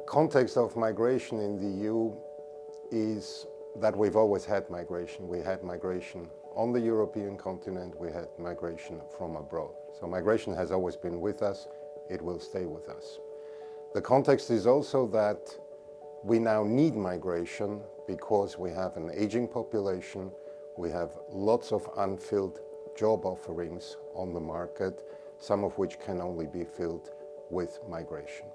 context of migration in the EU is that we've always had migration. We had migration on the European continent, we had migration from abroad. So migration has always been with us, it will stay with us. The context is also that we now need migration because we have an aging population, we have lots of unfilled job offerings on the market, some of which can only be filled with migration.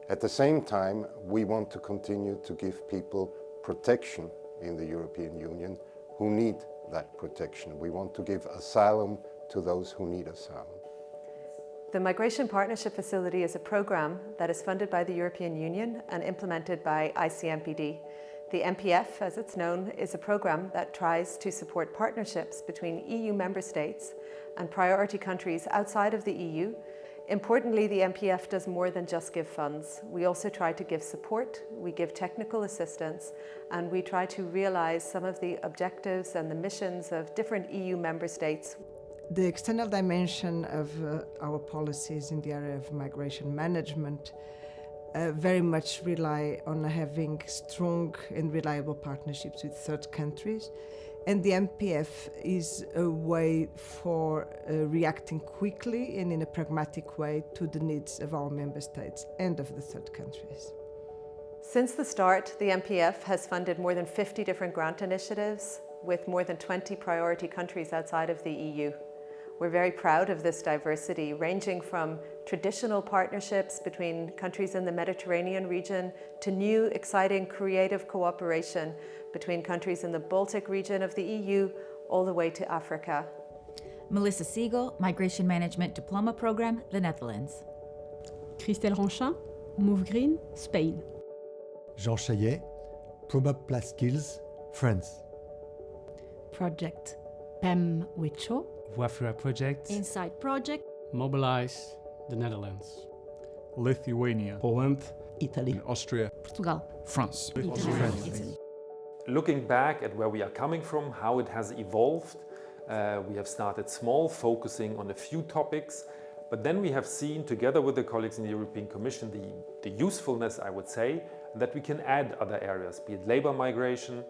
At the same time, we want to continue to give people protection in the European Union who need that protection. We want to give asylum to those who need asylum. The Migration Partnership Facility is a program that is funded by the European Union and implemented by ICMPD. The MPF, as it's known, is a program that tries to support partnerships between EU member states and priority countries outside of the EU. Importantly, the MPF does more than just give funds. We also try to give support, we give technical assistance, and we try to realize some of the objectives and the missions of different EU member states. The external dimension of our policies in the area of migration management very much rely on having strong and reliable partnerships with third countries. And the MPF is a way for reacting quickly and in a pragmatic way to the needs of our member states and of the third countries. Since the start, the MPF has funded more than 50 different grant initiatives with more than 20 priority countries outside of the EU. We're very proud of this diversity, ranging from traditional partnerships between countries in the Mediterranean region to new, exciting, creative cooperation between countries in the Baltic region of the EU, all the way to Africa. Melissa Siegel, Migration Management Diploma Program, the Netherlands. Christelle Ranchin, Move Green, Spain. Jean Chaillet, Promote Plus Skills, France. Project PEM Wicho. Wafra Project. Inside Project. Mobilize, the Netherlands. Lithuania. Poland. Italy. Austria. Portugal. France. Italy. Looking back at where we are coming from, how it has evolved, we have started small, focusing on a few topics, but then we have seen, together with the colleagues in the European Commission, the usefulness, I would say, that we can add other areas, be it labor migration,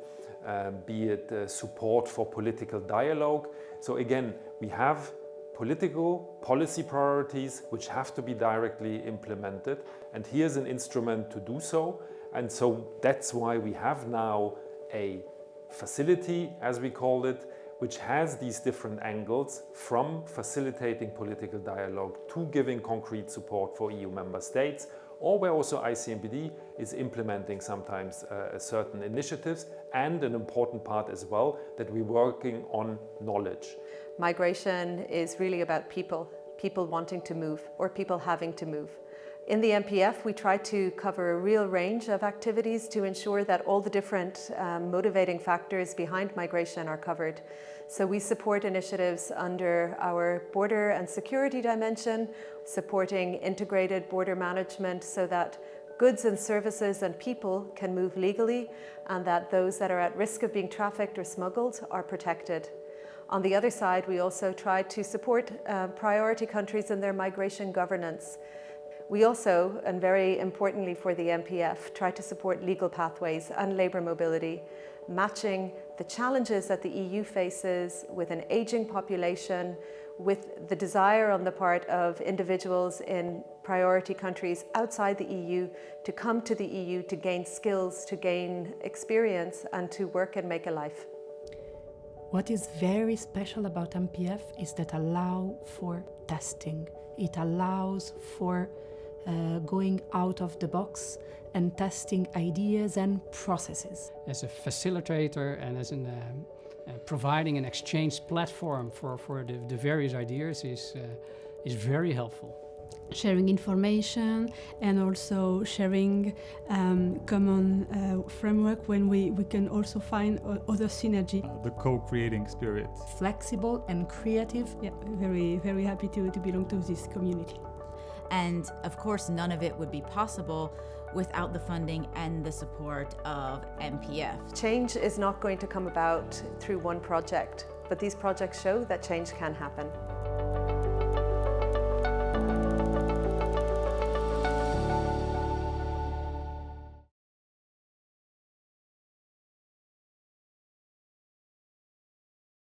be it support for political dialogue. So again, we have political policy priorities which have to be directly implemented, and here's an instrument to do so. And so that's why we have now a facility, as we call it, which has these different angles, from facilitating political dialogue to giving concrete support for EU member states, or where also ICMPD is implementing sometimes certain initiatives, and an important part as well, that we're working on knowledge. Migration is really about people wanting to move or people having to move. In the MPF, we try to cover a real range of activities to ensure that all the different motivating factors behind migration are covered. So we support initiatives under our border and security dimension, supporting integrated border management so that goods and services and people can move legally, and that those that are at risk of being trafficked or smuggled are protected. On the other side, we also try to support priority countries in their migration governance. We also, and very importantly for the MPF, try to support legal pathways and labour mobility, matching the challenges that the EU faces with an ageing population, with the desire on the part of individuals in priority countries outside the EU to come to the EU to gain skills, to gain experience, and to work and make a life. What is very special about MPF is that allow for testing. It allows for going out of the box and testing ideas and processes. As a facilitator and as providing an exchange platform for the various ideas is very helpful. Sharing information and also sharing common framework when we can also find other synergy. The co-creating spirit. Flexible and creative. Yeah, very, very happy to belong to this community. And of course, none of it would be possible without the funding and the support of MPF. Change is not going to come about through one project, but these projects show that change can happen.